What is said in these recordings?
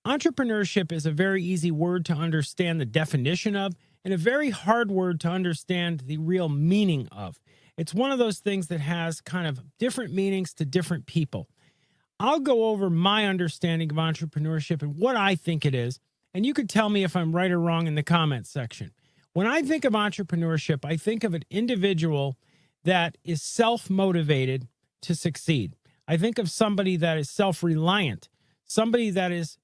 Entrepreneurship is a very easy word to understand the definition of, and a very hard word to understand the real meaning of. It's one of those things that has kind of different meanings to different people. I'll go over my understanding of entrepreneurship and what I think it is, and you could tell me if I'm right or wrong in the comments section. When I think of entrepreneurship, I think of an individual that is self-motivated to succeed. I think of somebody that is self-reliant, somebody that is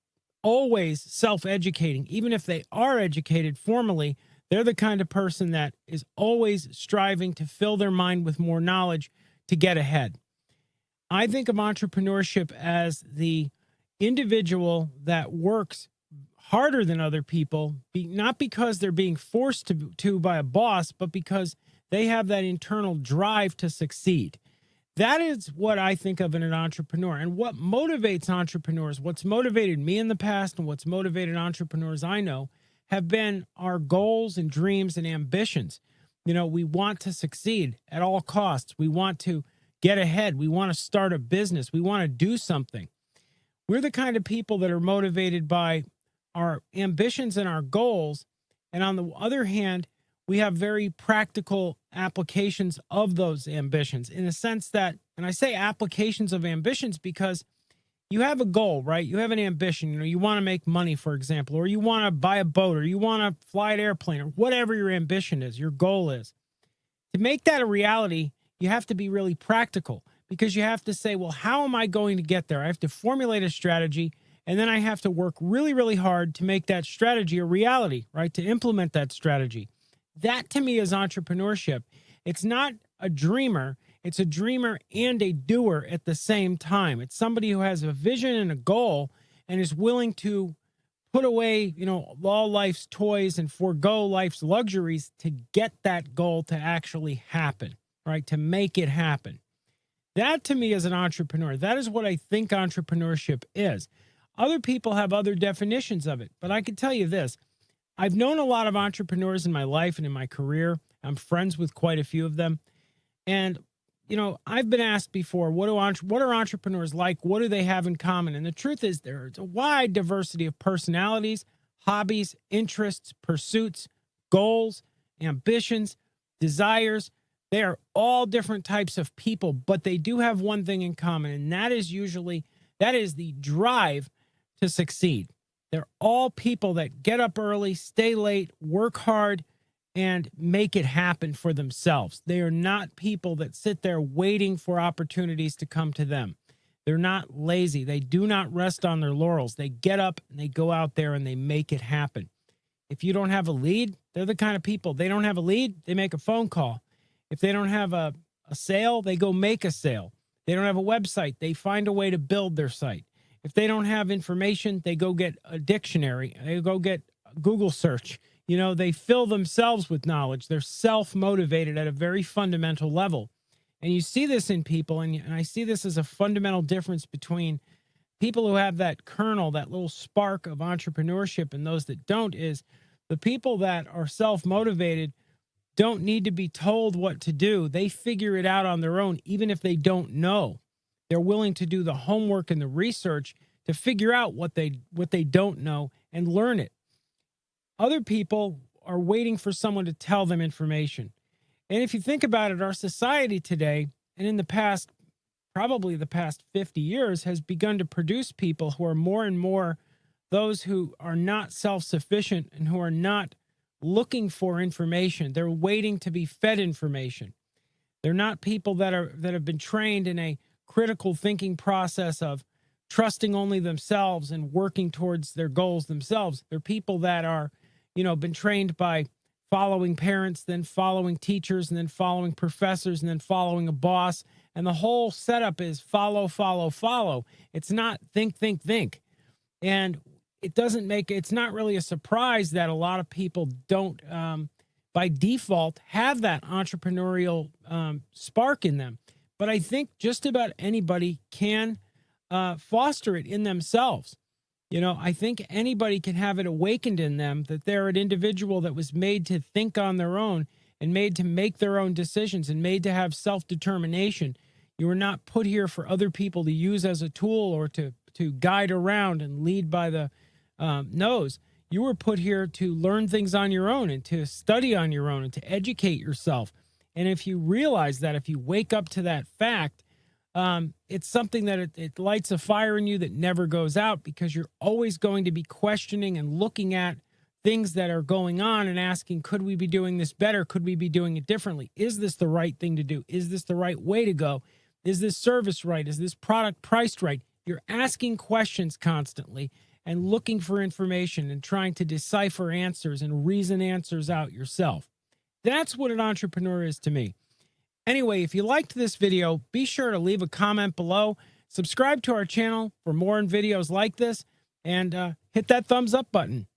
always self-educating. Even if they are educated formally, they're the kind of person that is always striving to fill their mind with more knowledge to get ahead. I think of entrepreneurship as the individual that works harder than other people, not because they're being forced to by a boss, but because they have that internal drive to succeed. That is what I think of in an entrepreneur. And what motivates entrepreneurs, what's motivated me in the past and what's motivated entrepreneurs I know, have been our goals and dreams and ambitions. You know, we want to succeed at all costs. We want to get ahead. We want to start a business. We want to do something. We're the kind of people that are motivated by our ambitions and our goals. And on the other hand, we have very practical applications of those ambitions in the sense that, and I say applications of ambitions because you have a goal, right? You have an ambition. You know, you want to make money, for example, or you want to buy a boat, or you want to fly an airplane, or whatever your ambition is, your goal is. To make that a reality, you have to be really practical because you have to say, well, how am I going to get there? I have to formulate a strategy, and then I have to work really, really hard to make that strategy a reality, right? To implement that strategy. That to me is entrepreneurship. It's not a dreamer. It's a dreamer and a doer at the same time. It's somebody who has a vision and a goal and is willing to put away, you know, all life's toys and forego life's luxuries to get that goal to actually happen, right? To make it happen. That to me is an entrepreneur. That is what I think entrepreneurship is. Other people have other definitions of it, but I can tell you this. I've known a lot of entrepreneurs in my life and in my career. I'm friends with quite a few of them. And, you know, I've been asked before, what are entrepreneurs like? What do they have in common? And the truth is there's a wide diversity of personalities, hobbies, interests, pursuits, goals, ambitions, desires. They are all different types of people, but they do have one thing in common, and that is the drive to succeed. They're all people that get up early, stay late, work hard, and make it happen for themselves. They are not people that sit there waiting for opportunities to come to them. They're not lazy. They do not rest on their laurels. They get up and they go out there and they make it happen. If you don't have a lead, they're the kind of people, they don't have a lead, they make a phone call. If they don't have a sale, they go make a sale. They don't have a website, they find a way to build their site. If they don't have information, they go get a dictionary. They go get Google search. You know, they fill themselves with knowledge. They're self-motivated at a very fundamental level. And you see this in people, and I see this as a fundamental difference between people who have that kernel, that little spark of entrepreneurship, and those that don't, is the people that are self-motivated don't need to be told what to do. They figure it out on their own, even if they don't know. They're willing to do the homework and the research to figure out what they don't know and learn it. Other people are waiting for someone to tell them information. And if you think about it, our society today, and in the past, probably the past 50 years, has begun to produce people who are more and more those who are not self-sufficient and who are not looking for information. They're waiting to be fed information. They're not people that have been trained in a critical thinking process of trusting only themselves and working towards their goals themselves. They're people that are, you know, been trained by following parents, then following teachers, and then following professors, and then following a boss. And the whole setup is follow, follow, follow. It's not think, think, think. And it's not really a surprise that a lot of people don't, by default, have that entrepreneurial spark in them. But I think just about anybody can foster it in themselves. You know, I think anybody can have it awakened in them that they're an individual that was made to think on their own and made to make their own decisions and made to have self-determination. You were not put here for other people to use as a tool or to guide around and lead by the knows, you were put here to learn things on your own and to study on your own and to educate yourself. And if you realize that, if you wake up to that fact, it's something that it lights a fire in you that never goes out, because you're always going to be questioning and looking at things that are going on and asking, could we be doing this better? Could we be doing it differently? Is this the right thing to do? Is this the right way to go? Is this service right? Is this product priced right? You're asking questions constantly and looking for information and trying to decipher answers and reason answers out yourself. That's what an entrepreneur is to me. Anyway, if you liked this video, be sure to leave a comment below, subscribe to our channel for more videos like this, and hit that thumbs up button.